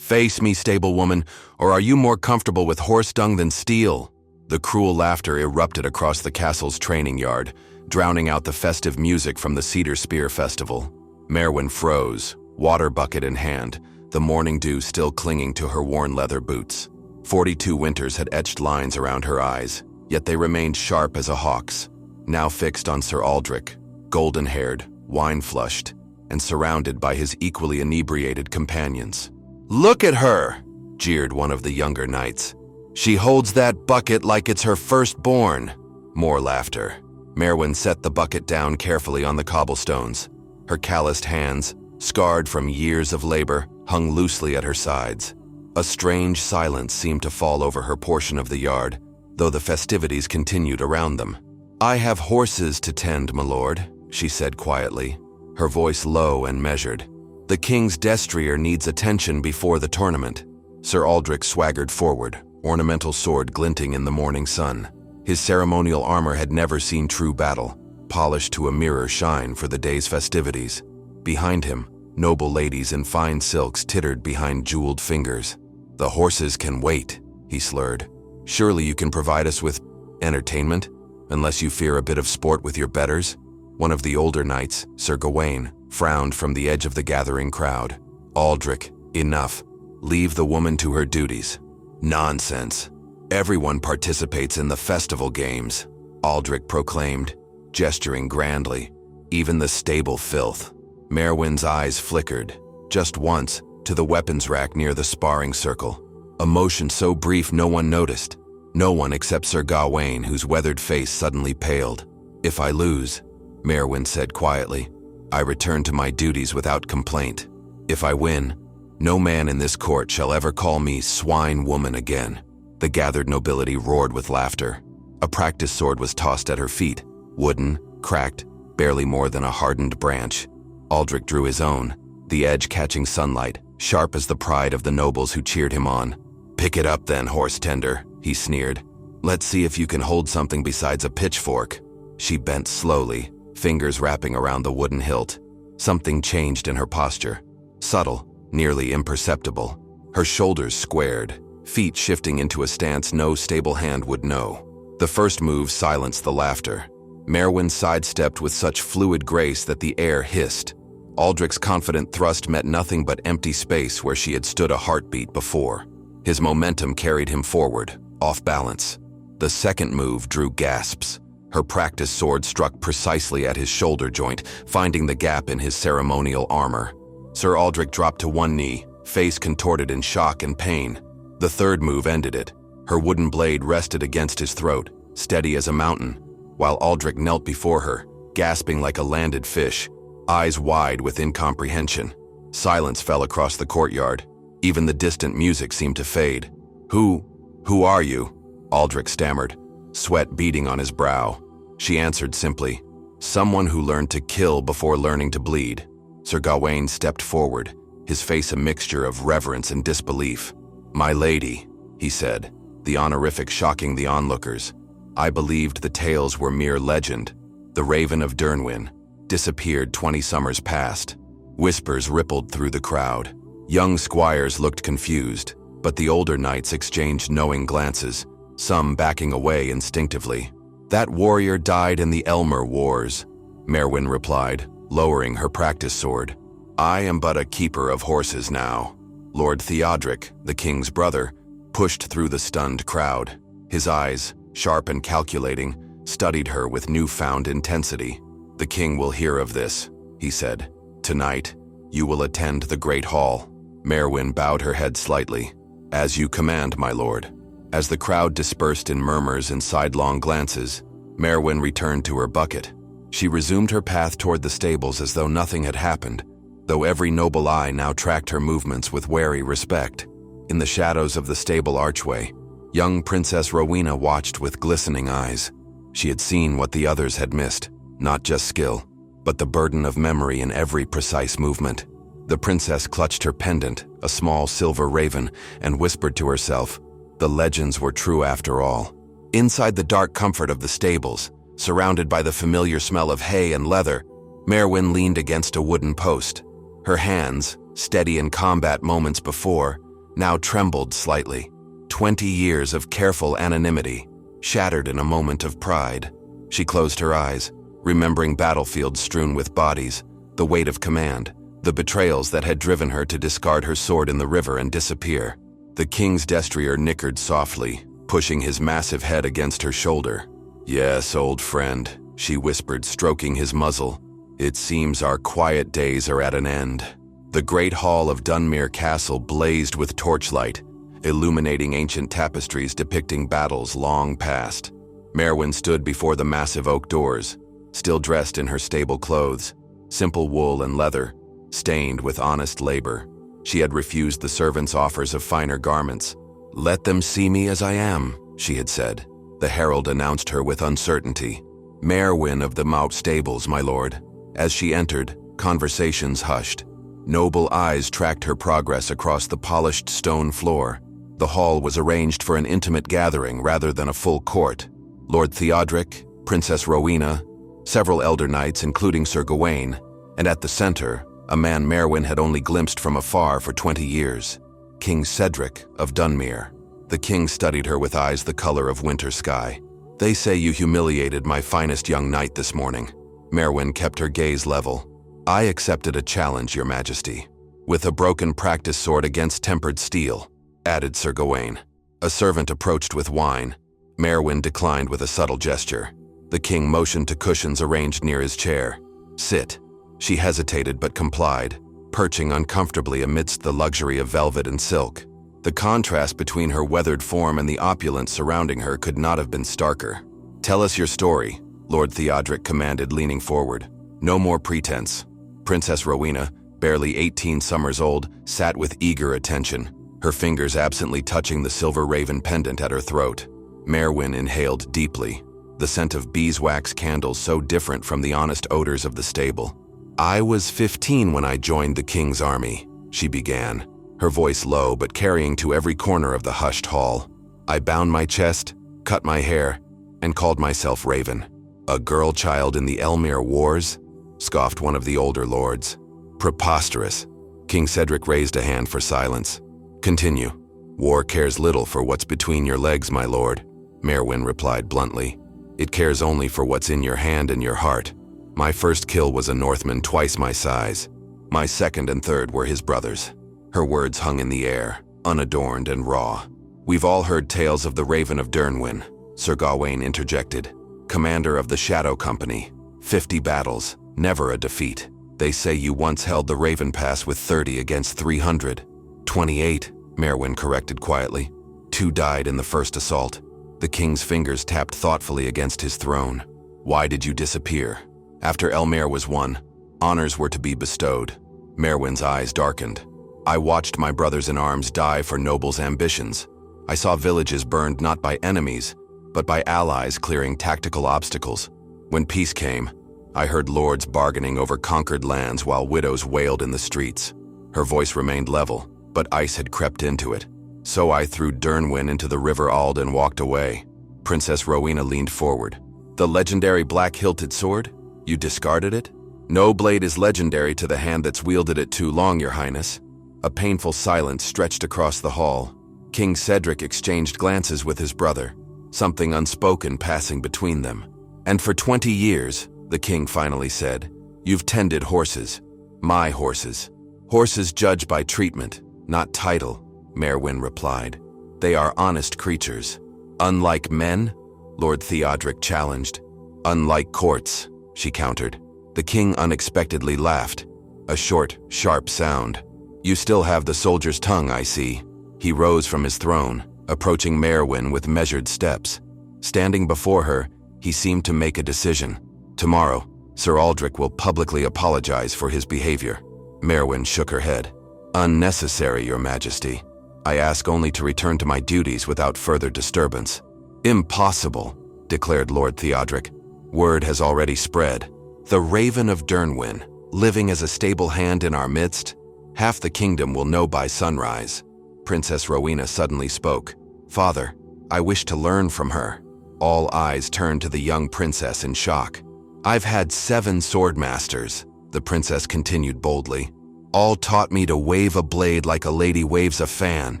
Face me, stablewoman, or are you more comfortable with horse dung than steel? The cruel laughter erupted across the castle's training yard, drowning out the festive music from the Cedar Spear Festival. Maerwynn froze, water bucket in hand, the morning dew still clinging to her worn leather boots. 42 winters had etched lines around her eyes, yet they remained sharp as a hawk's, now fixed on Sir Aldric, golden-haired, wine-flushed, and surrounded by his equally inebriated companions. "Look at her!" jeered one of the younger knights. "She holds that bucket like it's her firstborn." More laughter. Maerwynn set the bucket down carefully on the cobblestones. Her calloused hands, scarred from years of labor, hung loosely at her sides. A strange silence seemed to fall over her portion of the yard, though the festivities continued around them. "I have horses to tend, my lord," she said quietly, her voice low and measured. "The king's destrier needs attention before the tournament." Sir Aldric swaggered forward, ornamental sword glinting in the morning sun. His ceremonial armor had never seen true battle, polished to a mirror shine for the day's festivities. Behind him, noble ladies in fine silks tittered behind jeweled fingers. "The horses can wait," he slurred. "Surely you can provide us with entertainment, unless you fear a bit of sport with your betters?" One of the older knights, Sir Gawain, frowned from the edge of the gathering crowd. "Aldric, enough. Leave the woman to her duties." "Nonsense. Everyone participates in the festival games," Aldric proclaimed, gesturing grandly. "Even the stable filth." Maerwynn's eyes flickered, just once, to the weapons rack near the sparring circle. A motion so brief no one noticed. No one except Sir Gawain, whose weathered face suddenly paled. "If I lose," Maerwynn said quietly, "I return to my duties without complaint. If I win, no man in this court shall ever call me swine woman again." The gathered nobility roared with laughter. A practice sword was tossed at her feet, wooden, cracked, barely more than a hardened branch. Aldric drew his own, the edge catching sunlight, sharp as the pride of the nobles who cheered him on. "Pick it up then, horse tender," he sneered. "Let's see if you can hold something besides a pitchfork." She bent slowly, fingers wrapping around the wooden hilt. Something changed in her posture. Subtle, nearly imperceptible. Her shoulders squared, feet shifting into a stance no stable hand would know. The first move silenced the laughter. Maerwynn sidestepped with such fluid grace that the air hissed. Aldric's confident thrust met nothing but empty space where she had stood a heartbeat before. His momentum carried him forward, off balance. The second move drew gasps. Her practice sword struck precisely at his shoulder joint, finding the gap in his ceremonial armor. Sir Aldric dropped to one knee, face contorted in shock and pain. The third move ended it. Her wooden blade rested against his throat, steady as a mountain, while Aldric knelt before her, gasping like a landed fish, eyes wide with incomprehension. Silence fell across the courtyard. Even the distant music seemed to fade. Who are you?" Aldric stammered, sweat beading on his brow. She answered simply, "Someone who learned to kill before learning to bleed." Sir Gawain stepped forward, his face a mixture of reverence and disbelief. "My lady," he said, the honorific shocking the onlookers. "I believed the tales were mere legend. The Raven of Dyrnwyn disappeared 20 summers past." Whispers rippled through the crowd. Young squires looked confused, but the older knights exchanged knowing glances, some backing away instinctively. "That warrior died in the Elmer Wars," Maerwynn replied, lowering her practice sword. "I am but a keeper of horses now." Lord Theodric, the king's brother, pushed through the stunned crowd. His eyes, sharp and calculating, studied her with newfound intensity. "The king will hear of this," he said. "Tonight, you will attend the great hall." Maerwynn bowed her head slightly. "As you command, my lord." As the crowd dispersed in murmurs and sidelong glances, Maerwynn returned to her bucket. She resumed her path toward the stables as though nothing had happened, though every noble eye now tracked her movements with wary respect. In the shadows of the stable archway, young Princess Rowena watched with glistening eyes. She had seen what the others had missed, not just skill, but the burden of memory in every precise movement. The princess clutched her pendant, a small silver raven, and whispered to herself, the legends were true after all. Inside the dark comfort of the stables, surrounded by the familiar smell of hay and leather, Maerwynn leaned against a wooden post. Her hands, steady in combat moments before, now trembled slightly. 20 years of careful anonymity, shattered in a moment of pride. She closed her eyes, remembering battlefields strewn with bodies, the weight of command, the betrayals that had driven her to discard her sword in the river and disappear. The king's destrier nickered softly, pushing his massive head against her shoulder. "Yes, old friend," she whispered, stroking his muzzle. "It seems our quiet days are at an end." The great hall of Dunmere Castle blazed with torchlight, illuminating ancient tapestries depicting battles long past. Maerwynn stood before the massive oak doors, still dressed in her stable clothes, simple wool and leather, stained with honest labor. She had refused the servants' offers of finer garments. "Let them see me as I am," she had said. The herald announced her with uncertainty. "Maerwynn of the Mout stables, my lord." As she entered, conversations hushed. Noble eyes tracked her progress across the polished stone floor. The hall was arranged for an intimate gathering rather than a full court. Lord Theodric, Princess Rowena, several elder knights including Sir Gawain, and at the center, a man Maerwynn had only glimpsed from afar for 20 years, King Cedric of Dunmere. The king studied her with eyes the color of winter sky. "They say you humiliated my finest young knight this morning." Maerwynn kept her gaze level. "I accepted a challenge, your majesty. With a broken practice sword against tempered steel," added Sir Gawain. A servant approached with wine. Maerwynn declined with a subtle gesture. The king motioned to cushions arranged near his chair. "Sit." She hesitated but complied, perching uncomfortably amidst the luxury of velvet and silk. The contrast between her weathered form and the opulence surrounding her could not have been starker. "Tell us your story," Lord Theodric commanded, leaning forward. "No more pretense." Princess Rowena, barely 18 summers old, sat with eager attention, her fingers absently touching the silver raven pendant at her throat. Maerwynn inhaled deeply, the scent of beeswax candles so different from the honest odors of the stable. "I was 15 when I joined the king's army," she began, her voice low but carrying to every corner of the hushed hall. "I bound my chest, cut my hair, and called myself Raven." "A girl child in the Elmere Wars?" scoffed one of the older lords. "Preposterous." King Cedric raised a hand for silence. "Continue." "War cares little for what's between your legs, my lord," Maerwynn replied bluntly. "It cares only for what's in your hand and your heart. My first kill was a Northman twice my size. My second and third were his brothers." Her words hung in the air, unadorned and raw. "We've all heard tales of the Raven of Dyrnwyn," Sir Gawain interjected. "Commander of the Shadow Company. 50 battles, never a defeat. They say you once held the Raven Pass with 30 against 300. 28, Maerwynn corrected quietly. 2 died in the first assault." The king's fingers tapped thoughtfully against his throne. "Why did you disappear?" "After Elmere was won, honors were to be bestowed." Maerwynn's eyes darkened. "I watched my brothers in arms die for nobles' ambitions. I saw villages burned not by enemies, but by allies clearing tactical obstacles. When peace came, I heard lords bargaining over conquered lands while widows wailed in the streets." Her voice remained level, but ice had crept into it. "So I threw Dyrnwyn into the River Ald and walked away." Princess Rowena leaned forward. "The legendary black-hilted sword? You discarded it?" "No blade is legendary to the hand that's wielded it too long, your highness." A painful silence stretched across the hall. King Cedric exchanged glances with his brother, something unspoken passing between them. "And for 20 years, the king finally said, you've tended horses. My horses. Horses judged by treatment, not title," Maerwynn replied. "They are honest creatures." "Unlike men?" Lord Theodric challenged. "Unlike courts," she countered. The king unexpectedly laughed, a short, sharp sound. "You still have the soldier's tongue, I see." He rose from his throne, approaching Maerwynn with measured steps. Standing before her, he seemed to make a decision. "Tomorrow, Sir Aldric will publicly apologize for his behavior." Maerwynn shook her head. "Unnecessary, your majesty. I ask only to return to my duties without further disturbance." "Impossible," declared Lord Theodric. "Word has already spread. The Raven of Dyrnwyn, living as a stable hand in our midst? Half the kingdom will know by sunrise." Princess Rowena suddenly spoke. "Father, I wish to learn from her." All eyes turned to the young princess in shock. "I've had 7 sword masters," the princess continued boldly. "All taught me to wave a blade like a lady waves a fan,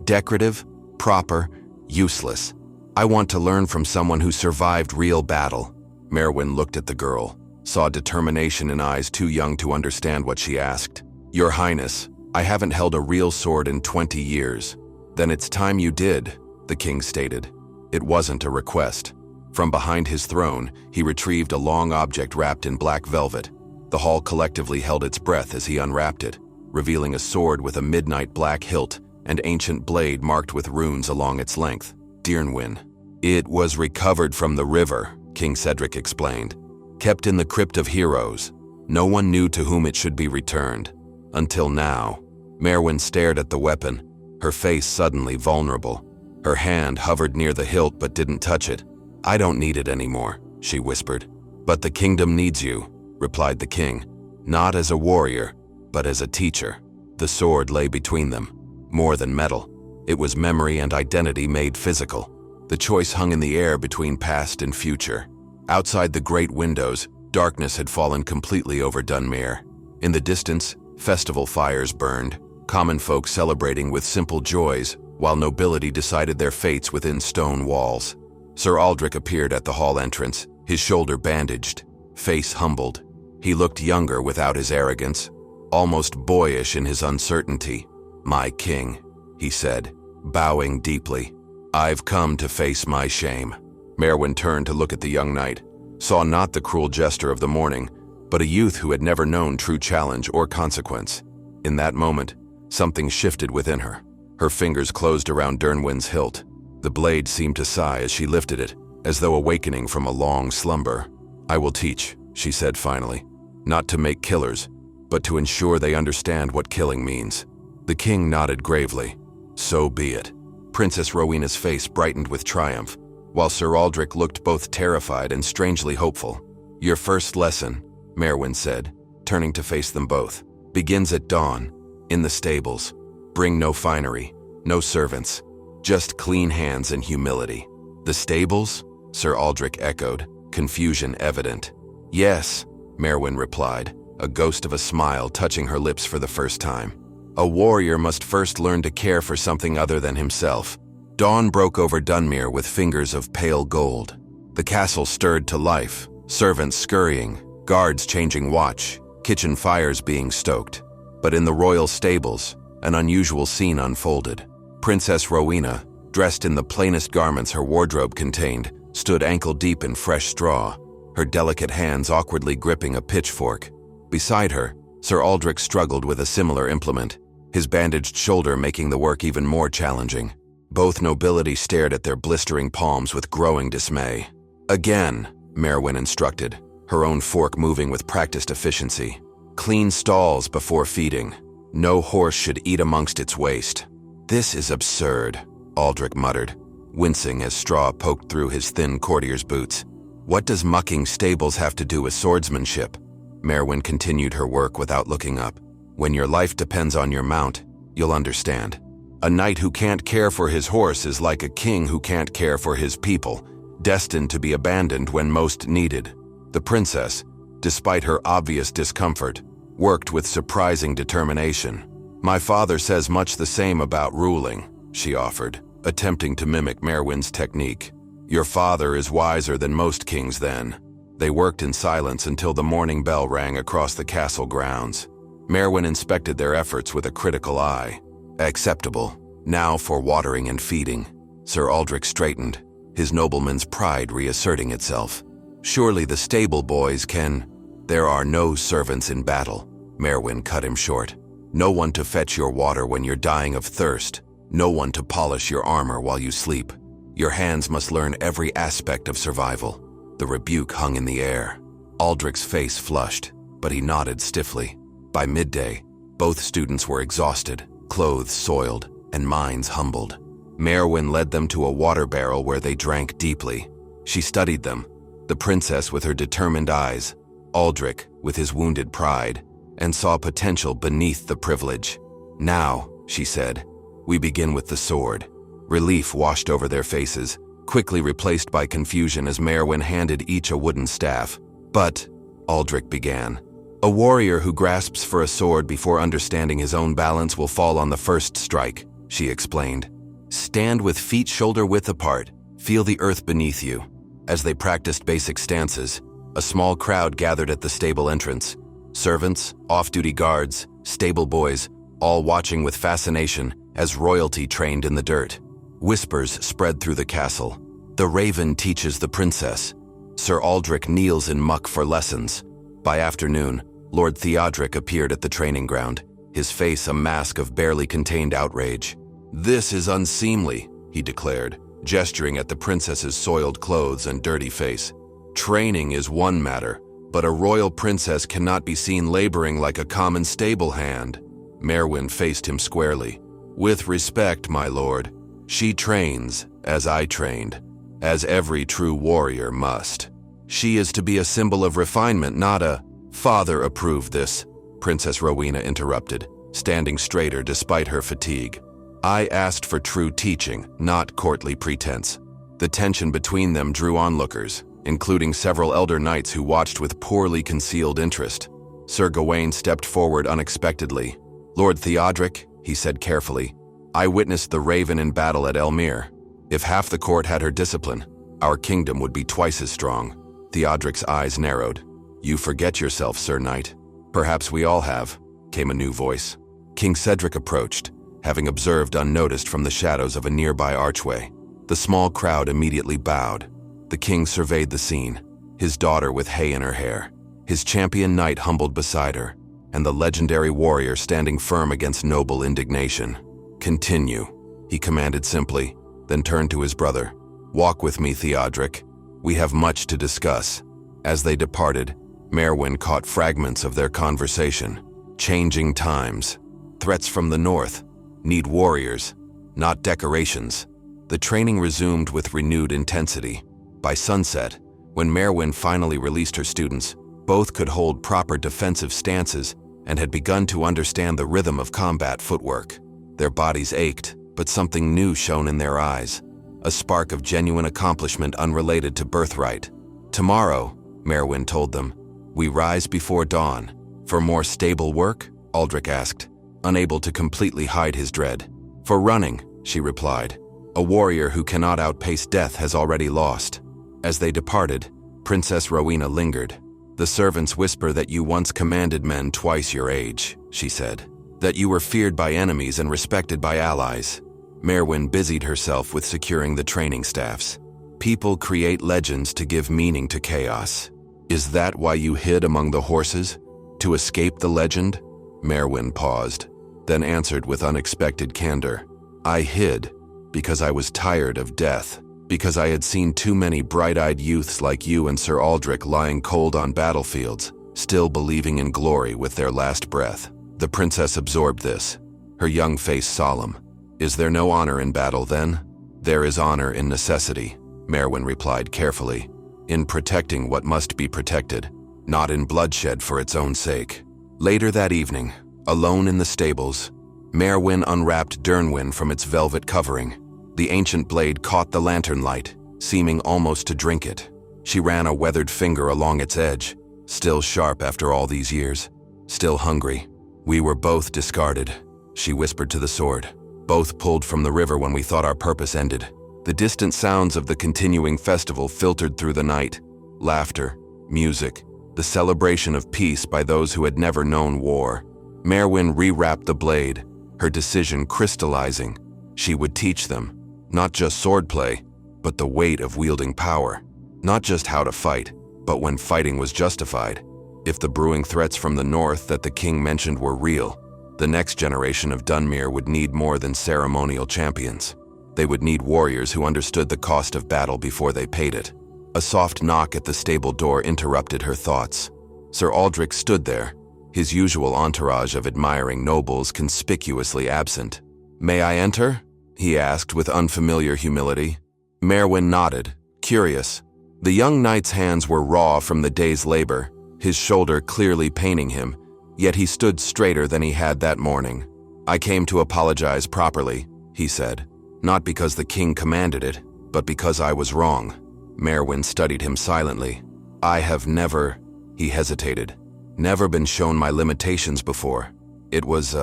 Decorative, proper, useless. I want to learn from someone who survived real battle. Maerwynn looked at the girl, saw determination in eyes too young to understand what she asked. Your Highness, I haven't held a real sword in 20 years. Then it's time you did, the king stated. It wasn't a request. From behind his throne, he retrieved a long object wrapped in black velvet. The hall collectively held its breath as he unwrapped it, revealing a sword with a midnight black hilt and ancient blade marked with runes along its length. Dyrnwyn. It was recovered from the river, King Cedric explained. Kept in the Crypt of Heroes. No one knew to whom it should be returned. Until now. Maerwynn stared at the weapon, her face suddenly vulnerable. Her hand hovered near the hilt but didn't touch it. I don't need it anymore, she whispered. But the kingdom needs you, replied the king. Not as a warrior, but as a teacher. The sword lay between them. More than metal. It was memory and identity made physical. The choice hung in the air between past and future. Outside the great windows, darkness had fallen completely over Dunmere. In the distance, festival fires burned, common folk celebrating with simple joys, while nobility decided their fates within stone walls. Sir Aldric appeared at the hall entrance, his shoulder bandaged, face humbled. He looked younger without his arrogance, almost boyish in his uncertainty. My king, he said, bowing deeply. I've come to face my shame. Maerwynn turned to look at the young knight, saw not the cruel jester of the morning, but a youth who had never known true challenge or consequence. In that moment, something shifted within her. Her fingers closed around Dyrnwyn's hilt. The blade seemed to sigh as she lifted it, as though awakening from a long slumber. I will teach, she said finally, not to make killers, but to ensure they understand what killing means. The king nodded gravely. So be it. Princess Rowena's face brightened with triumph, while Sir Aldric looked both terrified and strangely hopeful. Your first lesson, Maerwynn said, turning to face them both, begins at dawn, in the stables. Bring no finery, no servants, just clean hands and humility. The stables? Sir Aldric echoed, confusion evident. Yes, Maerwynn replied, a ghost of a smile touching her lips for the first time. A warrior must first learn to care for something other than himself. Dawn broke over Dunmere with fingers of pale gold. The castle stirred to life, servants scurrying, guards changing watch, kitchen fires being stoked. But in the royal stables, an unusual scene unfolded. Princess Rowena, dressed in the plainest garments her wardrobe contained, stood ankle-deep in fresh straw, her delicate hands awkwardly gripping a pitchfork. Beside her, Sir Aldric struggled with a similar implement, his bandaged shoulder making the work even more challenging. Both nobility stared at their blistering palms with growing dismay. Again, Maerwynn instructed, her own fork moving with practiced efficiency. Clean stalls before feeding. No horse should eat amongst its waste. This is absurd, Aldric muttered, wincing as straw poked through his thin courtier's boots. What does mucking stables have to do with swordsmanship? Maerwynn continued her work without looking up. When your life depends on your mount, you'll understand. A knight who can't care for his horse is like a king who can't care for his people, destined to be abandoned when most needed. The princess, despite her obvious discomfort, worked with surprising determination. My father says much the same about ruling, she offered, attempting to mimic Maerwynn's technique. Your father is wiser than most kings then. They worked in silence until the morning bell rang across the castle grounds. Maerwynn inspected their efforts with a critical eye. Acceptable. Now for watering and feeding. Sir Aldric straightened, his nobleman's pride reasserting itself. Surely the stable boys can... There are no servants in battle, Maerwynn cut him short. No one to fetch your water when you're dying of thirst. No one to polish your armor while you sleep. Your hands must learn every aspect of survival. The rebuke hung in the air. Aldric's face flushed, but he nodded stiffly. By midday, both students were exhausted, clothes soiled, and minds humbled. Maerwynn led them to a water barrel where they drank deeply. She studied them, the princess with her determined eyes, Aldric with his wounded pride, and saw potential beneath the privilege. Now, she said, we begin with the sword. Relief washed over their faces, quickly replaced by confusion as Maerwynn handed each a wooden staff. But, Aldric began, a warrior who grasps for a sword before understanding his own balance will fall on the first strike, she explained. Stand with feet shoulder-width apart. Feel the earth beneath you. As they practiced basic stances, a small crowd gathered at the stable entrance. Servants, off-duty guards, stable boys, all watching with fascination as royalty trained in the dirt. Whispers spread through the castle. The raven teaches the princess. Sir Aldric kneels in muck for lessons. By afternoon, Lord Theodric appeared at the training ground, his face a mask of barely contained outrage. "This is unseemly," he declared, gesturing at the princess's soiled clothes and dirty face. "Training is one matter, but a royal princess cannot be seen laboring like a common stable hand." Maerwynn faced him squarely. "With respect, my lord, she trains as I trained, as every true warrior must. She is to be a symbol of refinement, not a—" "Father approved this," Princess Rowena interrupted, standing straighter despite her fatigue. "I asked for true teaching, not courtly pretense." The tension between them drew onlookers, including several elder knights who watched with poorly concealed interest. Sir Gawain stepped forward unexpectedly. "Lord Theodric," he said carefully, "I witnessed the Raven in battle at Elmere. If half the court had her discipline, our kingdom would be twice as strong." Theodric's eyes narrowed. "You forget yourself, Sir Knight." "Perhaps we all have," came a new voice. King Cedric approached, having observed unnoticed from the shadows of a nearby archway. The small crowd immediately bowed. The king surveyed the scene, his daughter with hay in her hair, his champion knight humbled beside her, and the legendary warrior standing firm against noble indignation. "Continue," he commanded simply, then turned to his brother. "Walk with me, Theodric. We have much to discuss." As they departed, Maerwynn caught fragments of their conversation. Changing times. Threats from the north. Need warriors, not decorations. The training resumed with renewed intensity. By sunset, when Maerwynn finally released her students, both could hold proper defensive stances and had begun to understand the rhythm of combat footwork. Their bodies ached, but something new shone in their eyes, a spark of genuine accomplishment unrelated to birthright. "Tomorrow," Maerwynn told them, "we rise before dawn." "For more stable work?" Aldric asked, unable to completely hide his dread. "For running," she replied. "A warrior who cannot outpace death has already lost." As they departed, Princess Rowena lingered. "The servants whisper that you once commanded men twice your age," she said. "That you were feared by enemies and respected by allies." Maerwynn busied herself with securing the training staffs. "People create legends to give meaning to chaos. Is that why you hid among the horses? To escape the legend?" Maerwynn paused, then answered with unexpected candor. "I hid because I was tired of death, because I had seen too many bright-eyed youths like you and Sir Aldric lying cold on battlefields, still believing in glory with their last breath." The princess absorbed this, her young face solemn. "Is there no honor in battle, then?" "There is honor in necessity," Maerwynn replied carefully. "In protecting what must be protected, not in bloodshed for its own sake." Later that evening, alone in the stables, Maerwynn unwrapped Dyrnwyn from its velvet covering. The ancient blade caught the lantern light, seeming almost to drink it. She ran a weathered finger along its edge, still sharp after all these years, still hungry. "We were both discarded," she whispered to the sword. "Both pulled from the river when we thought our purpose ended." The distant sounds of the continuing festival filtered through the night. Laughter, music, the celebration of peace by those who had never known war. Maerwynn rewrapped the blade, her decision crystallizing. She would teach them, not just swordplay, but the weight of wielding power. Not just how to fight, but when fighting was justified. If the brewing threats from the north that the king mentioned were real, the next generation of Dunmere would need more than ceremonial champions. They would need warriors who understood the cost of battle before they paid it. A soft knock at the stable door interrupted her thoughts. Sir Aldric stood there, his usual entourage of admiring nobles conspicuously absent. "May I enter?" he asked with unfamiliar humility. Maerwynn nodded, curious. The young knight's hands were raw from the day's labor, his shoulder clearly paining him, yet he stood straighter than he had that morning. "I came to apologize properly," he said. "Not because the king commanded it, but because I was wrong." Maerwynn studied him silently. "I have never," he hesitated, "never been shown my limitations before. It was,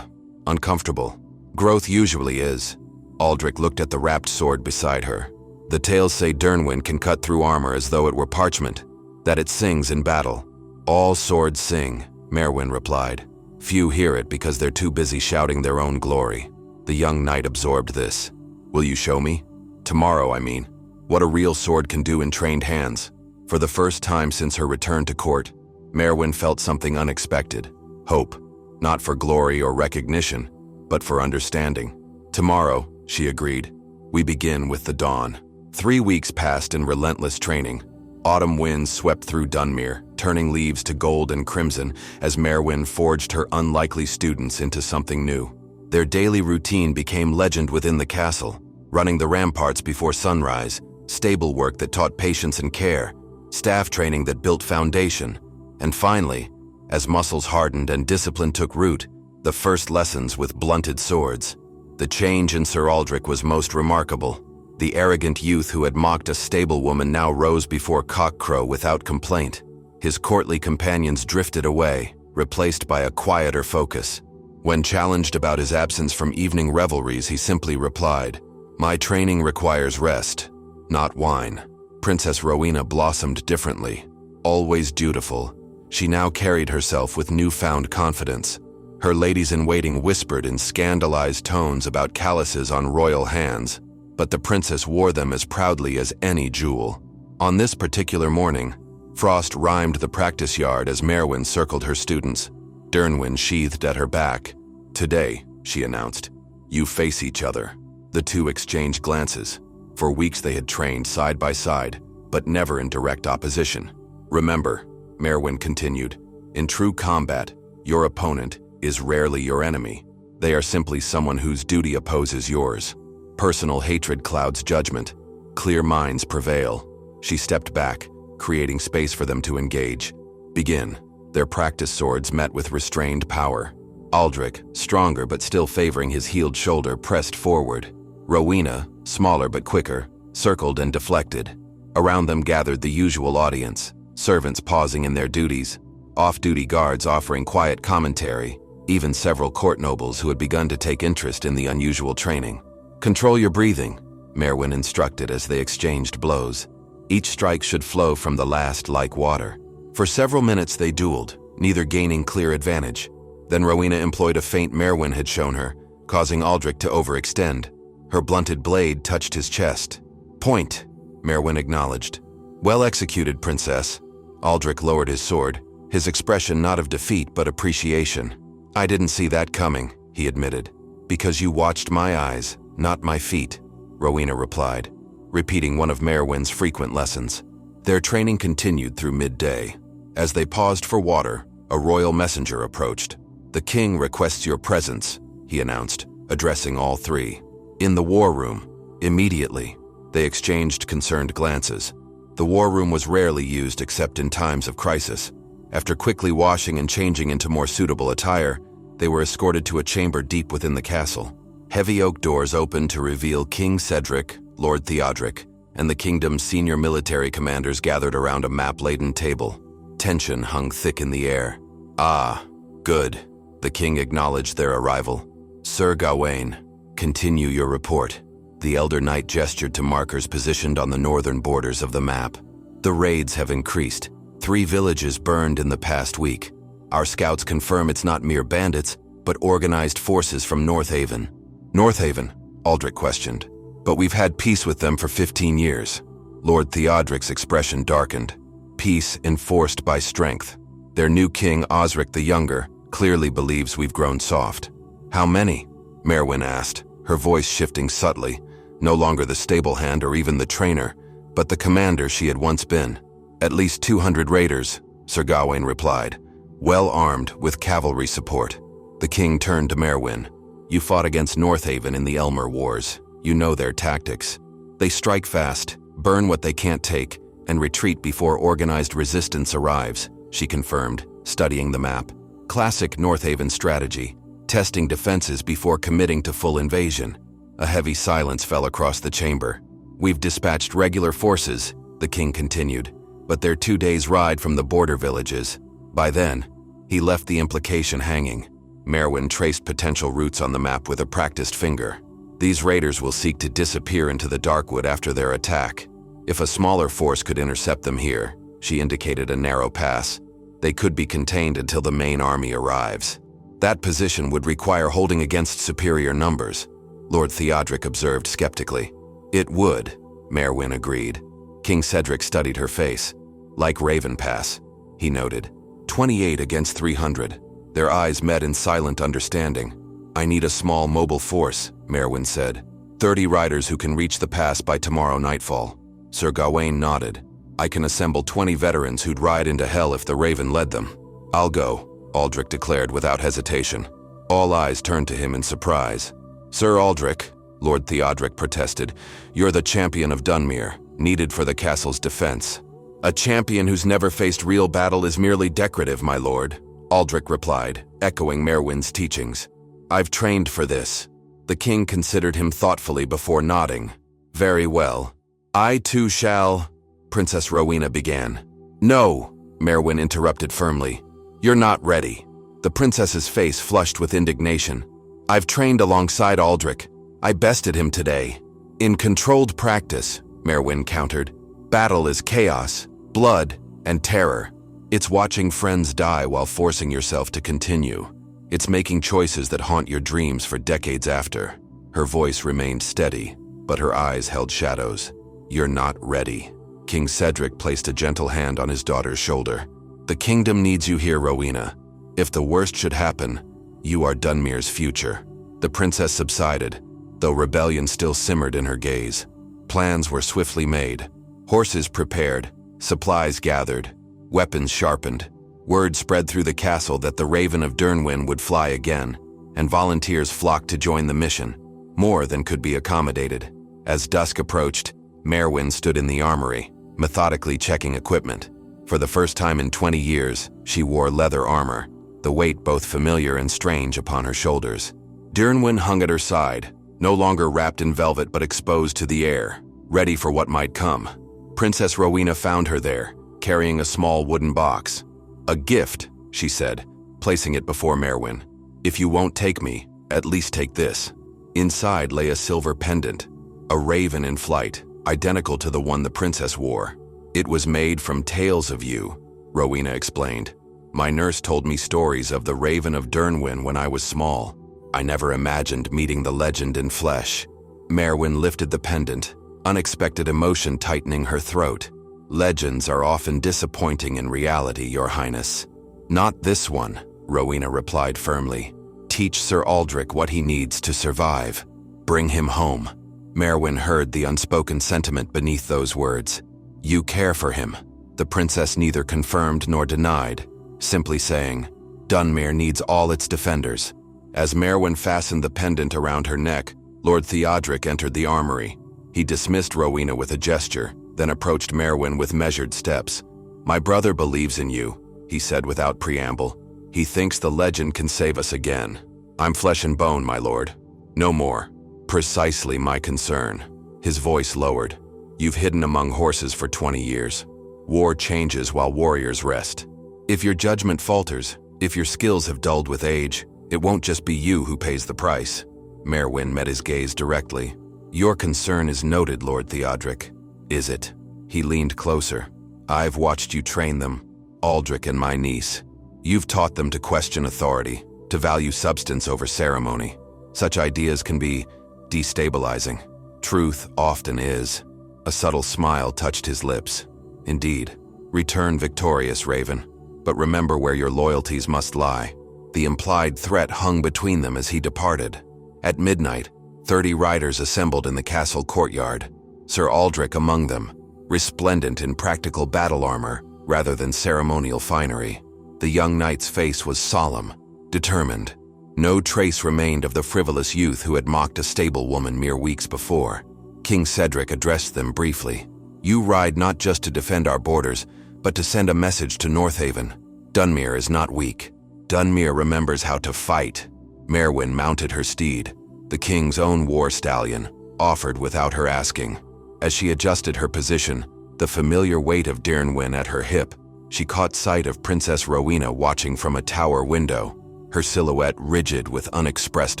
uncomfortable. Growth usually is. Aldric looked at the wrapped sword beside her. The tales say Dyrnwyn can cut through armor as though it were parchment, that it sings in battle. All swords sing, Maerwynn replied. Few hear it because they're too busy shouting their own glory. The young knight absorbed this. Will you show me? Tomorrow, I mean. What a real sword can do in trained hands. For the first time since her return to court, Maerwynn felt something unexpected. Hope. Not for glory or recognition, but for understanding. Tomorrow, she agreed. We begin with the dawn. 3 weeks passed in relentless training. Autumn winds swept through Dunmere, turning leaves to gold and crimson as Maerwynn forged her unlikely students into something new. Their daily routine became legend within the castle, running the ramparts before sunrise, stable work that taught patience and care, staff training that built foundation, and finally, as muscles hardened and discipline took root, the first lessons with blunted swords. The change in Sir Aldric was most remarkable. The arrogant youth who had mocked a stablewoman now rose before cockcrow without complaint. His courtly companions drifted away, replaced by a quieter focus. When challenged about his absence from evening revelries, he simply replied, "My training requires rest, not wine." Princess Rowena blossomed differently. Always dutiful, she now carried herself with newfound confidence. Her ladies-in-waiting whispered in scandalized tones about calluses on royal hands, but the princess wore them as proudly as any jewel. On this particular morning, frost rhymed the practice yard as Maerwynn circled her students. Dyrnwyn sheathed at her back. "Today," she announced, "you face each other." The two exchanged glances. For weeks they had trained side by side, but never in direct opposition. "Remember," Maerwynn continued, "in true combat, your opponent is rarely your enemy. They are simply someone whose duty opposes yours. Personal hatred clouds judgment. Clear minds prevail." She stepped back, creating space for them to engage. "Begin." Their practice swords met with restrained power. Aldric, stronger but still favoring his healed shoulder, pressed forward. Rowena, smaller but quicker, circled and deflected. Around them gathered the usual audience, servants pausing in their duties, off-duty guards offering quiet commentary, even several court nobles who had begun to take interest in the unusual training. "Control your breathing," Maerwynn instructed as they exchanged blows. Each strike should flow from the last like water. For several minutes they dueled, neither gaining clear advantage. Then Rowena employed a feint Maerwynn had shown her, causing Aldric to overextend. Her blunted blade touched his chest. "Point," Maerwynn acknowledged. "Well executed, princess." Aldric lowered his sword, his expression not of defeat but appreciation. "I didn't see that coming," he admitted. "Because you watched my eyes, not my feet," Rowena replied, repeating one of Maerwynn's frequent lessons. Their training continued through midday. As they paused for water, a royal messenger approached. "The king requests your presence," he announced, addressing all three. "In the war room." Immediately, they exchanged concerned glances. The war room was rarely used except in times of crisis. After quickly washing and changing into more suitable attire, they were escorted to a chamber deep within the castle. Heavy oak doors opened to reveal King Cedric, Lord Theodric, and the kingdom's senior military commanders gathered around a map-laden table. Tension hung thick in the air. "Ah, good." The king acknowledged their arrival. "Sir Gawain, continue your report." The elder knight gestured to markers positioned on the northern borders of the map. "The raids have increased. 3 villages burned in the past week. Our scouts confirm it's not mere bandits, but organized forces from Northaven." "Northaven?" Aldric questioned. "But we've had peace with them for 15 years. Lord Theodric's expression darkened. "Peace enforced by strength. Their new king, Osric the Younger, clearly believes we've grown soft." "How many?" Maerwynn asked, her voice shifting subtly, no longer the stable hand or even the trainer, but the commander she had once been. "At least 200 raiders," Sir Gawain replied, "well armed with cavalry support." The king turned to Maerwynn. "You fought against Northaven in the Elmer Wars. You know their tactics. They strike fast, burn what they can't take, and retreat before organized resistance arrives," she confirmed, studying the map. "Classic Northaven strategy, testing defenses before committing to full invasion." A heavy silence fell across the chamber. "We've dispatched regular forces," the king continued, "but they're 2 days' ride from the border villages. By then," he left the implication hanging. Maerwynn traced potential routes on the map with a practiced finger. These raiders will seek to disappear into the Darkwood after their attack. If a smaller force could intercept them here, she indicated a narrow pass, they could be contained until the main army arrives. That position would require holding against superior numbers, Lord Theodric observed skeptically. It would, Maerwynn agreed. King Cedric studied her face. Like Raven Pass, he noted. 28 against 300. Their eyes met in silent understanding. I need a small mobile force, Maerwynn said. 30 riders who can reach the pass by tomorrow nightfall. Sir Gawain nodded. I can assemble 20 veterans who'd ride into hell if the Raven led them. I'll go, Aldric declared without hesitation. All eyes turned to him in surprise. Sir Aldric, Lord Theodric protested, you're the champion of Dunmere, needed for the castle's defense. A champion who's never faced real battle is merely decorative, my lord, Aldric replied, echoing Maerwynn's teachings. I've trained for this. The king considered him thoughtfully before nodding. Very well. I too shall... Princess Rowena began. No, Maerwynn interrupted firmly. You're not ready. The princess's face flushed with indignation. I've trained alongside Aldric. I bested him today. In controlled practice, Maerwynn countered. Battle is chaos, blood, and terror. It's watching friends die while forcing yourself to continue. It's making choices that haunt your dreams for decades after. Her voice remained steady, but her eyes held shadows. You're not ready. King Cedric placed a gentle hand on his daughter's shoulder. The kingdom needs you here, Rowena. If the worst should happen, you are Dunmere's future. The princess subsided, though rebellion still simmered in her gaze. Plans were swiftly made. Horses prepared, supplies gathered, weapons sharpened. Word spread through the castle that the Raven of Dyrnwyn would fly again, and volunteers flocked to join the mission, more than could be accommodated. As dusk approached, Maerwynn stood in the armory, methodically checking equipment. For the first time in 20 years, she wore leather armor, the weight both familiar and strange upon her shoulders. Dyrnwyn hung at her side, no longer wrapped in velvet but exposed to the air, ready for what might come. Princess Rowena found her there, carrying a small wooden box. A gift, she said, placing it before Maerwynn. If you won't take me, at least take this. Inside lay a silver pendant, a raven in flight, identical to the one the princess wore. It was made from tales of you, Rowena explained. My nurse told me stories of the Raven of Dyrnwyn when I was small. I never imagined meeting the legend in flesh. Maerwynn lifted the pendant, unexpected emotion tightening her throat. Legends are often disappointing in reality, Your Highness. Not this one, Rowena replied firmly. Teach Sir Aldric what he needs to survive. Bring him home. Maerwynn heard the unspoken sentiment beneath those words. You care for him. The princess neither confirmed nor denied, simply saying, Dunmere needs all its defenders. As Maerwynn fastened the pendant around her neck, Lord Theodric entered the armory. He dismissed Rowena with a gesture, then approached Maerwynn with measured steps. My brother believes in you, he said without preamble. He thinks the legend can save us again. I'm flesh and bone, my lord. No more. Precisely my concern. His voice lowered. You've hidden among horses for 20 years. War changes while warriors rest. If your judgment falters, if your skills have dulled with age, it won't just be you who pays the price. Maerwynn met his gaze directly. Your concern is noted, Lord Theodric. Is it? He leaned closer. I've watched you train them, Aldric and my niece. You've taught them to question authority, to value substance over ceremony. Such ideas can be destabilizing. Truth often is. A subtle smile touched his lips. Indeed. Return victorious, Raven. But remember where your loyalties must lie. The implied threat hung between them as he departed. At midnight, 30 riders assembled in the castle courtyard, Sir Aldric among them, resplendent in practical battle armor rather than ceremonial finery. The young knight's face was solemn, determined. No trace remained of the frivolous youth who had mocked a stable woman mere weeks before. King Cedric addressed them briefly. You ride not just to defend our borders, but to send a message to Northaven. Dunmere is not weak. Dunmere remembers how to fight. Maerwynn mounted her steed, the king's own war stallion, offered without her asking. As she adjusted her position, the familiar weight of Dyrnwyn at her hip, she caught sight of Princess Rowena watching from a tower window, her silhouette rigid with unexpressed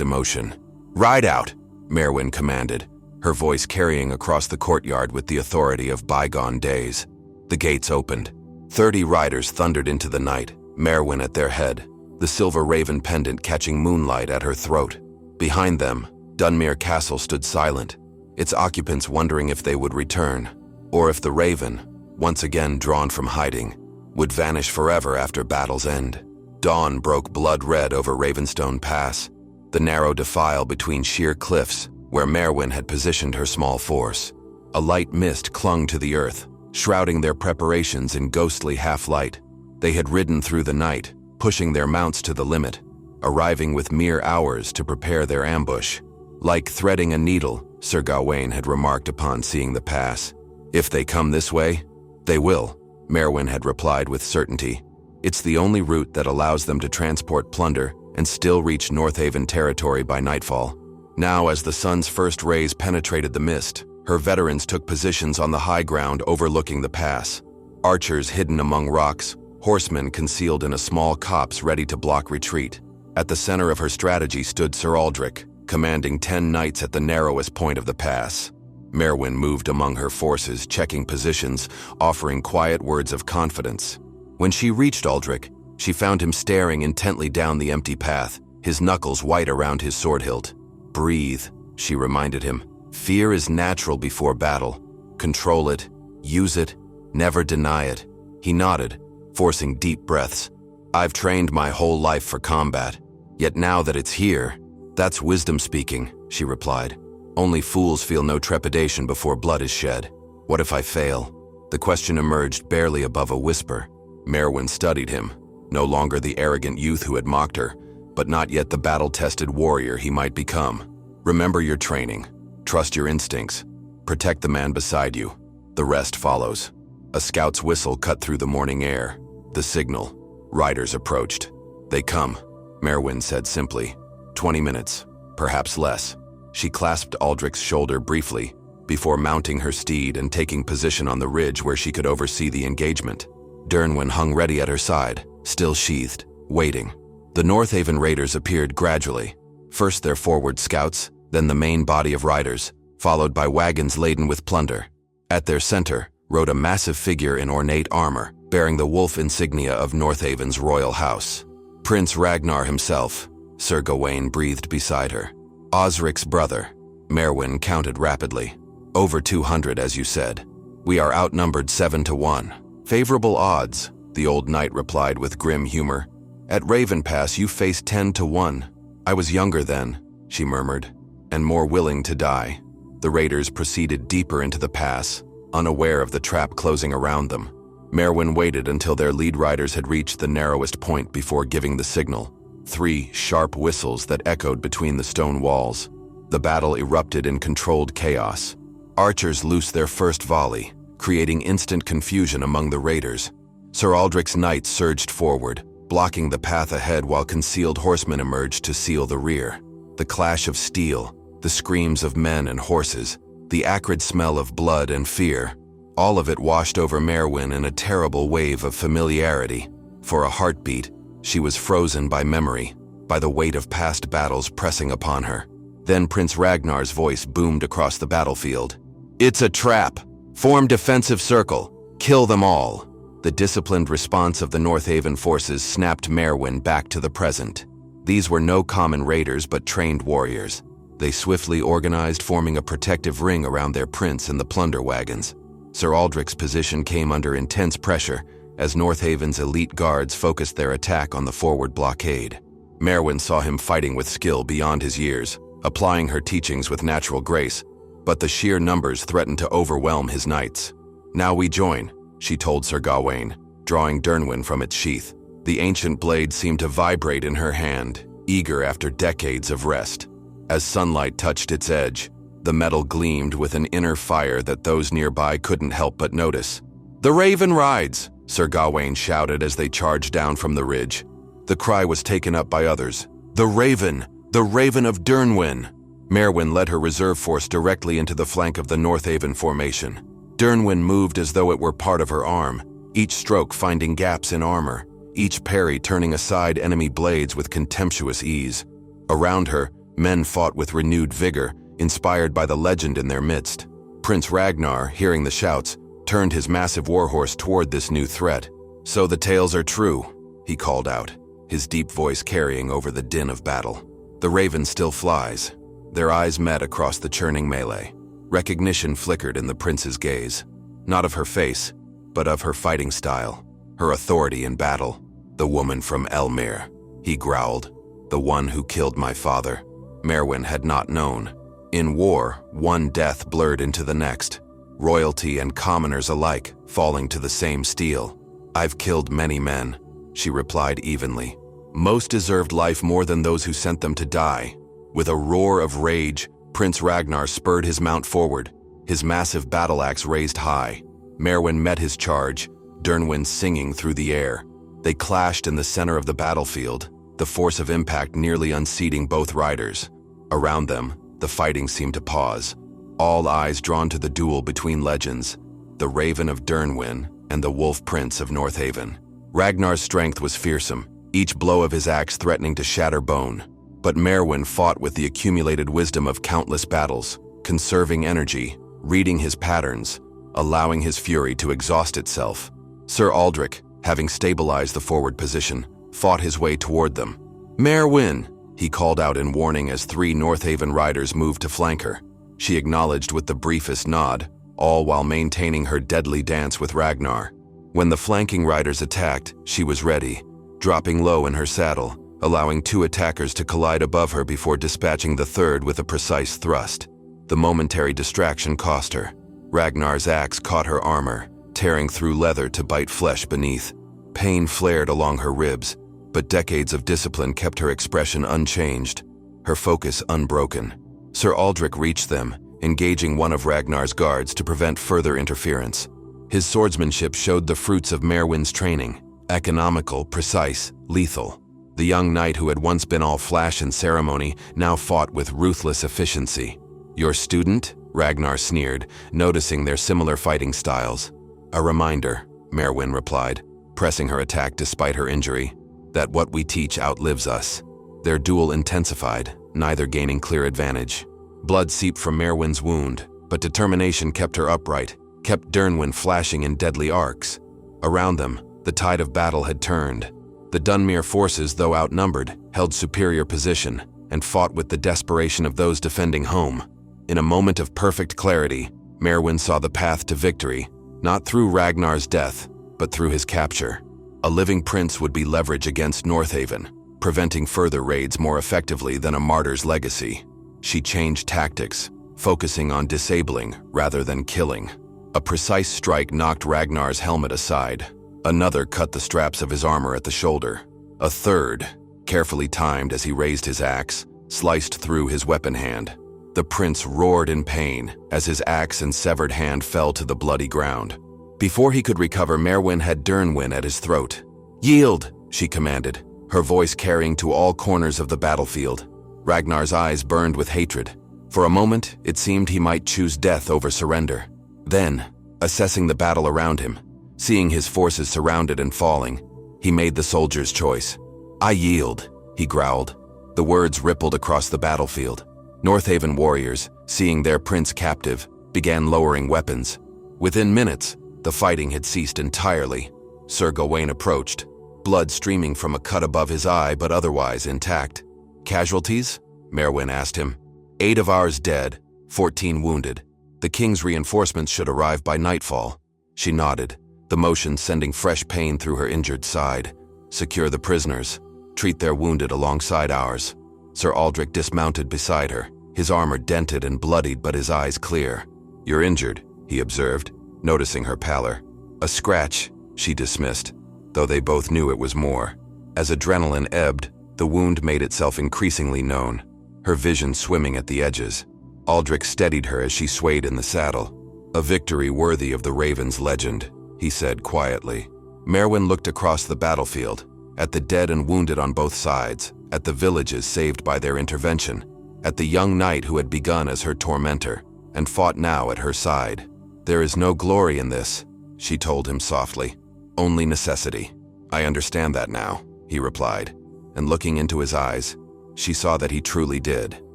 emotion. Ride out, Maerwynn commanded, her voice carrying across the courtyard with the authority of bygone days. The gates opened. 30 riders thundered into the night, Maerwynn at their head, the silver raven pendant catching moonlight at her throat. Behind them, Dunmere Castle stood silent, its occupants wondering if they would return, or if the raven, once again drawn from hiding, would vanish forever after battle's end. Dawn broke blood-red over Ravenstone Pass, the narrow defile between sheer cliffs where Maerwynn had positioned her small force. A light mist clung to the earth, shrouding their preparations in ghostly half-light. They had ridden through the night, pushing their mounts to the limit, arriving with mere hours to prepare their ambush. Like threading a needle, Sir Gawain had remarked upon seeing the pass. If they come this way, they will, Maerwynn had replied with certainty. It's the only route that allows them to transport plunder and still reach Northaven territory by nightfall. Now, as the sun's first rays penetrated the mist, her veterans took positions on the high ground overlooking the pass. Archers hidden among rocks, horsemen concealed in a small copse ready to block retreat. At the center of her strategy stood Sir Aldric, commanding 10 knights at the narrowest point of the pass. Maerwynn moved among her forces, checking positions, offering quiet words of confidence. When she reached Aldric, she found him staring intently down the empty path, his knuckles white around his sword hilt. "Breathe," she reminded him. "Fear is natural before battle. Control it, use it, never deny it." He nodded, forcing deep breaths. "I've trained my whole life for combat, yet now that it's here, that's wisdom speaking," she replied. "Only fools feel no trepidation before blood is shed. What if I fail?" The question emerged barely above a whisper. Maerwynn studied him, no longer the arrogant youth who had mocked her, but not yet the battle-tested warrior he might become. "Remember your training. Trust your instincts. Protect the man beside you. The rest follows." A scout's whistle cut through the morning air. The signal. Riders approached. "They come," Maerwynn said simply. 20 minutes, perhaps less. She clasped Aldric's shoulder briefly, before mounting her steed and taking position on the ridge where she could oversee the engagement. Dyrnwyn hung ready at her side, still sheathed, waiting. The Northaven raiders appeared gradually. First their forward scouts, then the main body of riders, followed by wagons laden with plunder. At their center rode a massive figure in ornate armor, bearing the wolf insignia of Northaven's royal house. Prince Ragnar himself, Sir Gawain breathed beside her. Osric's brother, Maerwynn counted rapidly. "Over 200, as you said. We are outnumbered 7 to 1. "Favorable odds," the old knight replied with grim humor. "At Raven Pass you faced 10 to 1. I was younger then," she murmured, "and more willing to die." The raiders proceeded deeper into the pass, unaware of the trap closing around them. Maerwynn waited until their lead riders had reached the narrowest point before giving the signal. 3 sharp whistles that echoed between the stone walls. The battle erupted in controlled chaos. Archers loosed their first volley, creating instant confusion among the raiders. Sir Aldric's knights surged forward, blocking the path ahead while concealed horsemen emerged to seal the rear. The clash of steel, the screams of men and horses, the acrid smell of blood and fear, all of it washed over Maerwynn in a terrible wave of familiarity. For a heartbeat, she was frozen by memory, by the weight of past battles pressing upon her. Then Prince Ragnar's voice boomed across the battlefield. "It's a trap! Form defensive circle! Kill them all!" The disciplined response of the Northaven forces snapped Maerwynn back to the present. These were no common raiders but trained warriors. They swiftly organized, forming a protective ring around their prince and the plunder wagons. Sir Aldric's position came under intense pressure as Northaven's elite guards focused their attack on the forward blockade. Maerwynn saw him fighting with skill beyond his years, applying her teachings with natural grace, but the sheer numbers threatened to overwhelm his knights. "Now we join," she told Sir Gawain, drawing Dyrnwyn from its sheath. The ancient blade seemed to vibrate in her hand, eager after decades of rest. As sunlight touched its edge, the metal gleamed with an inner fire that those nearby couldn't help but notice. "The Raven rides!" Sir Gawain shouted as they charged down from the ridge. The cry was taken up by others. "The Raven! The Raven of Dyrnwyn!" Maerwynn led her reserve force directly into the flank of the Northaven formation. Dyrnwyn moved as though it were part of her arm, each stroke finding gaps in armor, each parry turning aside enemy blades with contemptuous ease. Around her, men fought with renewed vigor, inspired by the legend in their midst. Prince Ragnar, hearing the shouts, turned his massive warhorse toward this new threat. "So the tales are true," he called out, his deep voice carrying over the din of battle. The raven still flies. Their eyes met across the churning melee. Recognition flickered in the prince's gaze. Not of her face, but of her fighting style, her authority in battle. "The woman from Elmere," he growled. "The one who killed my father." Maerwynn had not known. In war, one death blurred into the next, royalty and commoners alike falling to the same steel. "I've killed many men," she replied evenly. "Most deserved life more than those who sent them to die." With a roar of rage, Prince Ragnar spurred his mount forward, his massive battle axe raised high. Maerwynn met his charge, Dyrnwyn singing through the air. They clashed in the center of the battlefield, the force of impact nearly unseating both riders. Around them, the fighting seemed to pause, all eyes drawn to the duel between legends, the Raven of Dyrnwyn and the Wolf Prince of Northaven. Ragnar's strength was fearsome, each blow of his axe threatening to shatter bone. But Maerwynn fought with the accumulated wisdom of countless battles, conserving energy, reading his patterns, allowing his fury to exhaust itself. Sir Aldric, having stabilized the forward position, fought his way toward them. "Maerwynn!" he called out in warning as 3 Northaven riders moved to flank her. She acknowledged with the briefest nod, all while maintaining her deadly dance with Ragnar. When the flanking riders attacked, she was ready, dropping low in her saddle, allowing 2 attackers to collide above her before dispatching the third with a precise thrust. The momentary distraction cost her. Ragnar's axe caught her armor, tearing through leather to bite flesh beneath. Pain flared along her ribs, but decades of discipline kept her expression unchanged, her focus unbroken. Sir Aldric reached them, engaging one of Ragnar's guards to prevent further interference. His swordsmanship showed the fruits of Maerwynn's training, economical, precise, lethal. The young knight who had once been all flash and ceremony now fought with ruthless efficiency. "Your student?" Ragnar sneered, noticing their similar fighting styles. "A reminder," Maerwynn replied, pressing her attack despite her injury, "that what we teach outlives us." Their duel intensified, neither gaining clear advantage. Blood seeped from Maerwynn's wound, but determination kept her upright, kept Dyrnwyn flashing in deadly arcs. Around them, the tide of battle had turned. The Dunmere forces, though outnumbered, held superior position and fought with the desperation of those defending home. In a moment of perfect clarity, Maerwynn saw the path to victory, not through Ragnar's death, but through his capture. A living prince would be leverage against Northaven, preventing further raids more effectively than a martyr's legacy. She changed tactics, focusing on disabling rather than killing. A precise strike knocked Ragnar's helmet aside. Another cut the straps of his armor at the shoulder. A third, carefully timed as he raised his axe, sliced through his weapon hand. The prince roared in pain as his axe and severed hand fell to the bloody ground. Before he could recover, Maerwynn had Dyrnwyn at his throat. "Yield!" she commanded, her voice carrying to all corners of the battlefield. Ragnar's eyes burned with hatred. For a moment, it seemed he might choose death over surrender. Then, assessing the battle around him, seeing his forces surrounded and falling, he made the soldier's choice. "I yield," he growled. The words rippled across the battlefield. Northaven warriors, seeing their prince captive, began lowering weapons. Within minutes, the fighting had ceased entirely. Sir Gawain approached, blood streaming from a cut above his eye but otherwise intact. "Casualties?" Maerwynn asked him. 8 of ours dead, 14 wounded. The king's reinforcements should arrive by nightfall." She nodded, the motion sending fresh pain through her injured side. "Secure the prisoners. Treat their wounded alongside ours." Sir Aldric dismounted beside her, his armor dented and bloodied but his eyes clear. "You're injured," he observed, noticing her pallor. "A scratch," she dismissed, though they both knew it was more. As adrenaline ebbed, the wound made itself increasingly known, her vision swimming at the edges. Aldric steadied her as she swayed in the saddle. "A victory worthy of the Raven's legend," he said quietly. Maerwynn looked across the battlefield, at the dead and wounded on both sides, at the villages saved by their intervention, at the young knight who had begun as her tormentor, and fought now at her side. "There is no glory in this," she told him softly. "Only necessity." "I understand that now," he replied, and looking into his eyes, she saw that he truly did.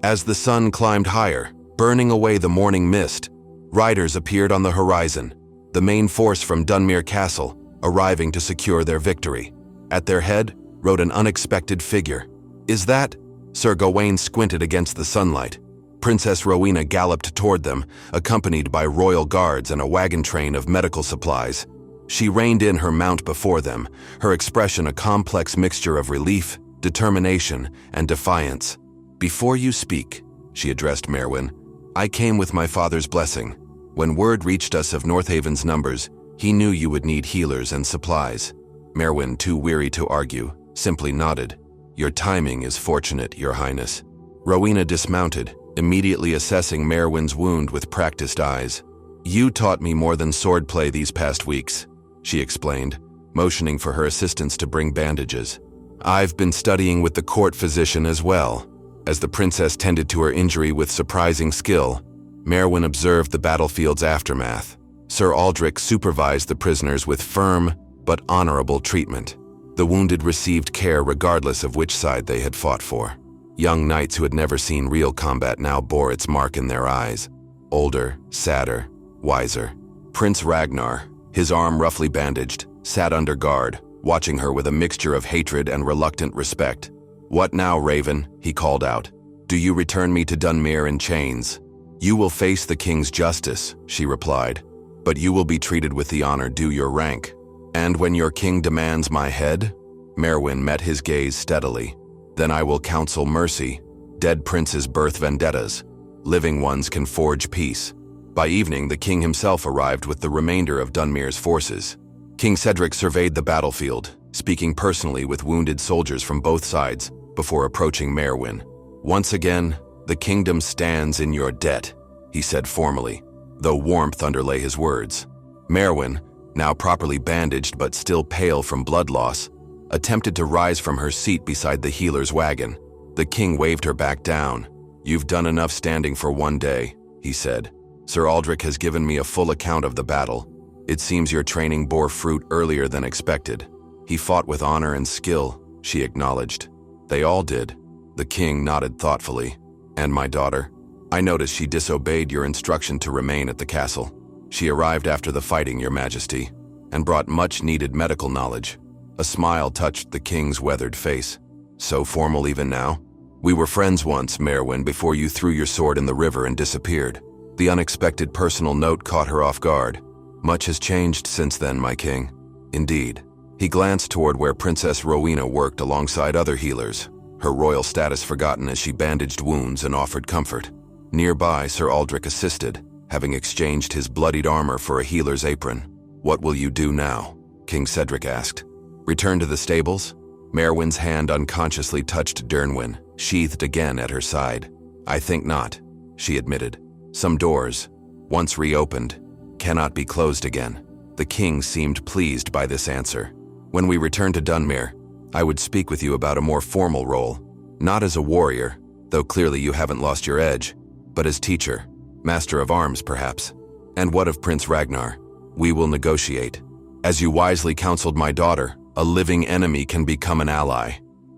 As the sun climbed higher, burning away the morning mist, riders appeared on the horizon, the main force from Dunmere Castle, arriving to secure their victory. At their head rode an unexpected figure. "Is that?" Sir Gawain squinted against the sunlight. Princess Rowena galloped toward them, accompanied by royal guards and a wagon train of medical supplies. She reined in her mount before them, her expression a complex mixture of relief, determination, and defiance. "Before you speak," she addressed Maerwynn, "I came with my father's blessing. When word reached us of Northaven's numbers, he knew you would need healers and supplies." Maerwynn, too weary to argue, simply nodded. "Your timing is fortunate, Your Highness." Rowena dismounted, immediately assessing Maerwynn's wound with practiced eyes. "You taught me more than swordplay these past weeks," she explained, motioning for her assistants to bring bandages. "I've been studying with the court physician as well." As the princess tended to her injury with surprising skill, Maerwynn observed the battlefield's aftermath. Sir Aldric supervised the prisoners with firm but honorable treatment. The wounded received care regardless of which side they had fought for. Young knights who had never seen real combat now bore its mark in their eyes. Older, sadder, wiser. Prince Ragnar, his arm roughly bandaged, sat under guard, watching her with a mixture of hatred and reluctant respect. "What now, Raven?" he called out. "Do you return me to Dunmere in chains?" "You will face the king's justice," she replied, "but you will be treated with the honor due your rank." "And when your king demands my head?" Maerwynn met his gaze steadily. "Then I will counsel mercy. Dead princes birth vendettas. Living ones can forge peace." By evening, the king himself arrived with the remainder of Dunmere's forces. King Cedric surveyed the battlefield, speaking personally with wounded soldiers from both sides before approaching Maerwynn. "Once again, the kingdom stands in your debt," he said formally, though warmth underlay his words. Maerwynn, now properly bandaged but still pale from blood loss, attempted to rise from her seat beside the healer's wagon. The king waved her back down. "You've done enough standing for one day," he said. "Sir Aldric has given me a full account of the battle. It seems your training bore fruit earlier than expected." "He fought with honor and skill," she acknowledged. "They all did." The king nodded thoughtfully. "And my daughter? I noticed she disobeyed your instruction to remain at the castle. She arrived after the fighting, Your Majesty, and brought much-needed medical knowledge." A smile touched the king's weathered face. "So formal even now?" "We were friends once, Maerwynn, before you threw your sword in the river and disappeared." The unexpected personal note caught her off guard. "Much has changed since then, my king." "Indeed." He glanced toward where Princess Rowena worked alongside other healers, her royal status forgotten as she bandaged wounds and offered comfort. Nearby, Sir Aldric assisted, having exchanged his bloodied armor for a healer's apron. "What will you do now?" King Cedric asked. "Return to the stables?" Maerwynn's hand unconsciously touched Dyrnwyn, sheathed again at her side. "I think not," she admitted. "Some doors, once reopened, cannot be closed again." The king seemed pleased by this answer. "When we return to Dunmere, I would speak with you about a more formal role. Not as a warrior, though clearly you haven't lost your edge, but as teacher, master of arms perhaps. And what of Prince Ragnar? We will negotiate. As you wisely counseled my daughter, a living enemy can become an ally.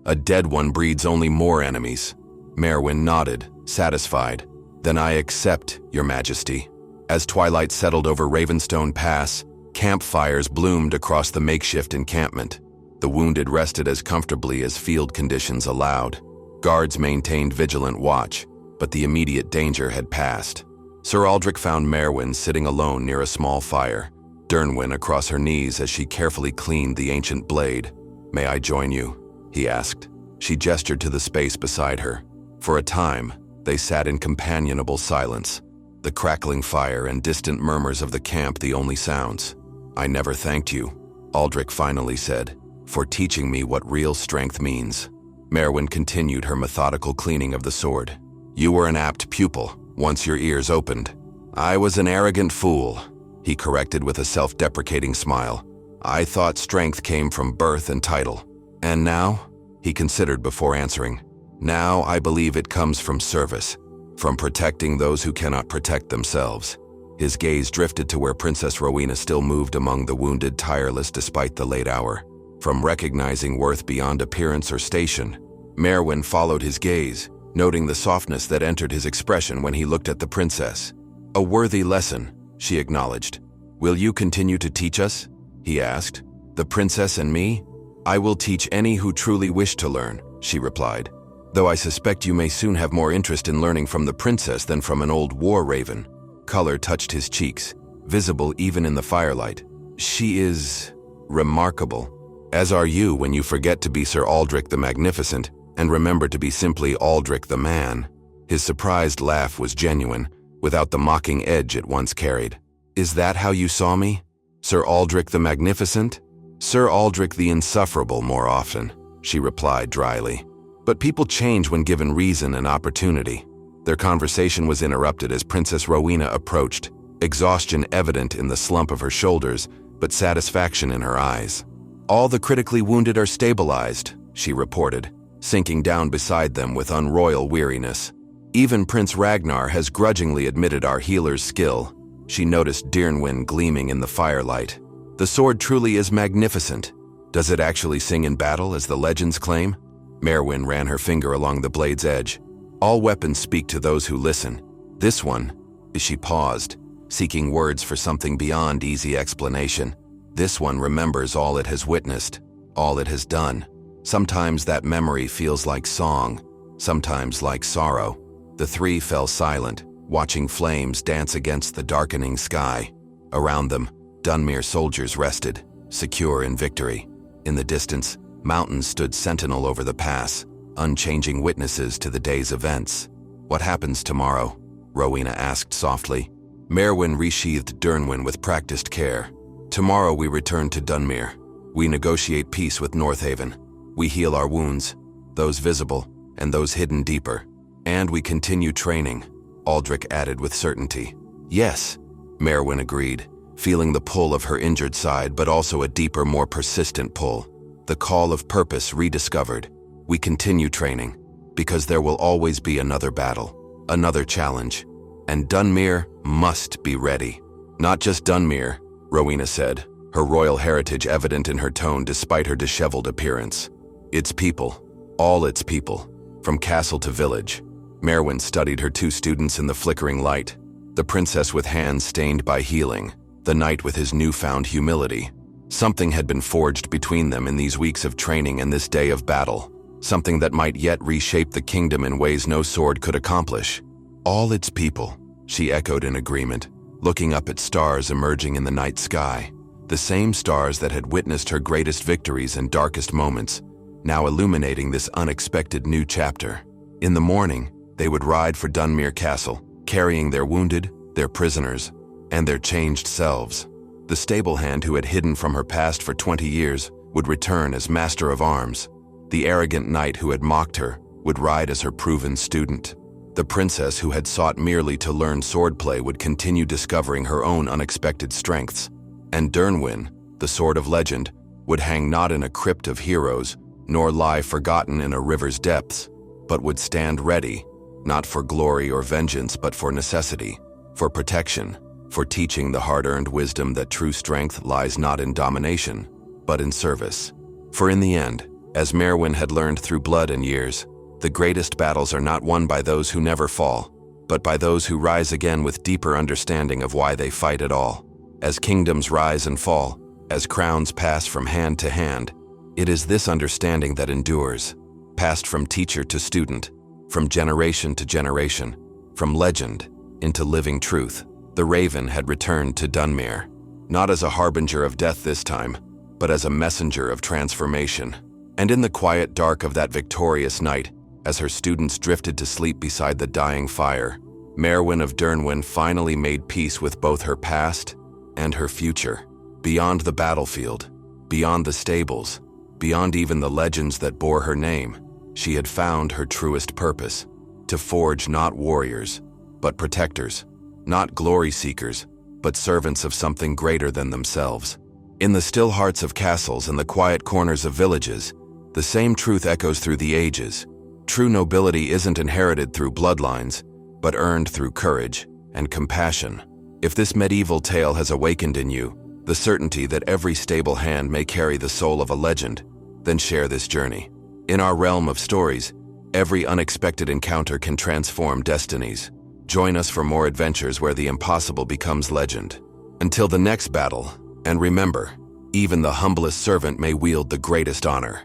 A dead one breeds only more enemies." Maerwynn nodded, satisfied. "Then I accept, Your Majesty." As twilight settled over Ravenstone Pass, campfires bloomed across the makeshift encampment. The wounded rested as comfortably as field conditions allowed. Guards maintained vigilant watch, but the immediate danger had passed. Sir Aldric found Maerwynn sitting alone near a small fire, Dyrnwyn across her knees as she carefully cleaned the ancient blade. "May I join you?" he asked. She gestured to the space beside her. For a time, they sat in companionable silence, the crackling fire and distant murmurs of the camp the only sounds. "I never thanked you," Aldric finally said, "for teaching me what real strength means." Maerwynn continued her methodical cleaning of the sword. "You were an apt pupil, once your ears opened." "I was an arrogant fool," he corrected with a self-deprecating smile. "I thought strength came from birth and title. And now?" He considered before answering. "Now I believe it comes from service, from protecting those who cannot protect themselves." His gaze drifted to where Princess Rowena still moved among the wounded, tireless despite the late hour. From recognizing worth beyond appearance or station, Maerwynn followed his gaze, noting the softness that entered his expression when he looked at the princess. "A worthy lesson," she acknowledged. "Will you continue to teach us?" he asked. "The princess and me? I will teach any who truly wish to learn," she replied. "Though I suspect you may soon have more interest in learning from the princess than from an old war raven." Color touched his cheeks, visible even in the firelight. "She is remarkable. As are you when you forget to be Sir Aldric the Magnificent and remember to be simply Aldric the Man." His surprised laugh was genuine, without the mocking edge it once carried. "Is that how you saw me? Sir Aldric the Magnificent?" "Sir Aldric the Insufferable more often," she replied dryly. "But people change when given reason and opportunity." Their conversation was interrupted as Princess Rowena approached, exhaustion evident in the slump of her shoulders, but satisfaction in her eyes. "All the critically wounded are stabilized," she reported, sinking down beside them with unroyal weariness. "Even Prince Ragnar has grudgingly admitted our healer's skill." She noticed Dyrnwyn gleaming in the firelight. "The sword truly is magnificent. Does it actually sing in battle, as the legends claim?" Maerwynn ran her finger along the blade's edge. "All weapons speak to those who listen. This one," she paused, seeking words for something beyond easy explanation. "This one remembers all it has witnessed, all it has done. Sometimes that memory feels like song, sometimes like sorrow." The three fell silent, watching flames dance against the darkening sky. Around them, Dunmere soldiers rested, secure in victory. In the distance, mountains stood sentinel over the pass, unchanging witnesses to the day's events. "What happens tomorrow?" Rowena asked softly. Maerwynn resheathed Dyrnwyn with practiced care. "Tomorrow we return to Dunmere. We negotiate peace with Northaven. We heal our wounds, those visible and those hidden deeper. And we continue training," Aldric added with certainty. "Yes," Maerwynn agreed, feeling the pull of her injured side, but also a deeper, more persistent pull. The call of purpose rediscovered. "We continue training, because there will always be another battle, another challenge. And Dunmere must be ready." "Not just Dunmere," Rowena said, her royal heritage evident in her tone despite her disheveled appearance. "Its people, all its people, from castle to village." Maerwynn studied her two students in the flickering light, the princess with hands stained by healing, the knight with his newfound humility. Something had been forged between them in these weeks of training and this day of battle, something that might yet reshape the kingdom in ways no sword could accomplish. "All its people," she echoed in agreement, looking up at stars emerging in the night sky, the same stars that had witnessed her greatest victories and darkest moments, now illuminating this unexpected new chapter. In the morning, they would ride for Dunmere Castle, carrying their wounded, their prisoners, and their changed selves. The stable hand who had hidden from her past for 20 years would return as master of arms. The arrogant knight who had mocked her would ride as her proven student. The princess who had sought merely to learn swordplay would continue discovering her own unexpected strengths. And Dyrnwyn, the sword of legend, would hang not in a crypt of heroes, nor lie forgotten in a river's depths, but would stand ready, not for glory or vengeance, but for necessity, for protection, for teaching the hard-earned wisdom that true strength lies not in domination, but in service. For in the end, as Maerwynn had learned through blood and years, the greatest battles are not won by those who never fall, but by those who rise again with deeper understanding of why they fight at all. As kingdoms rise and fall, as crowns pass from hand to hand, it is this understanding that endures, passed from teacher to student, from generation to generation, from legend into living truth. The raven had returned to Dunmere, not as a harbinger of death this time, but as a messenger of transformation. And in the quiet dark of that victorious night, as her students drifted to sleep beside the dying fire, Maerwynn of Dyrnwyn finally made peace with both her past and her future. Beyond the battlefield, beyond the stables, beyond even the legends that bore her name, she had found her truest purpose: to forge not warriors, but protectors, not glory seekers, but servants of something greater than themselves. In the still hearts of castles and the quiet corners of villages, the same truth echoes through the ages. True nobility isn't inherited through bloodlines, but earned through courage and compassion. If this medieval tale has awakened in you the certainty that every stable hand may carry the soul of a legend, then share this journey. In our realm of stories, Every unexpected encounter can transform destinies. Join us for more adventures where the impossible becomes legend. Until the next battle, and remember, even the humblest servant may wield the greatest honor.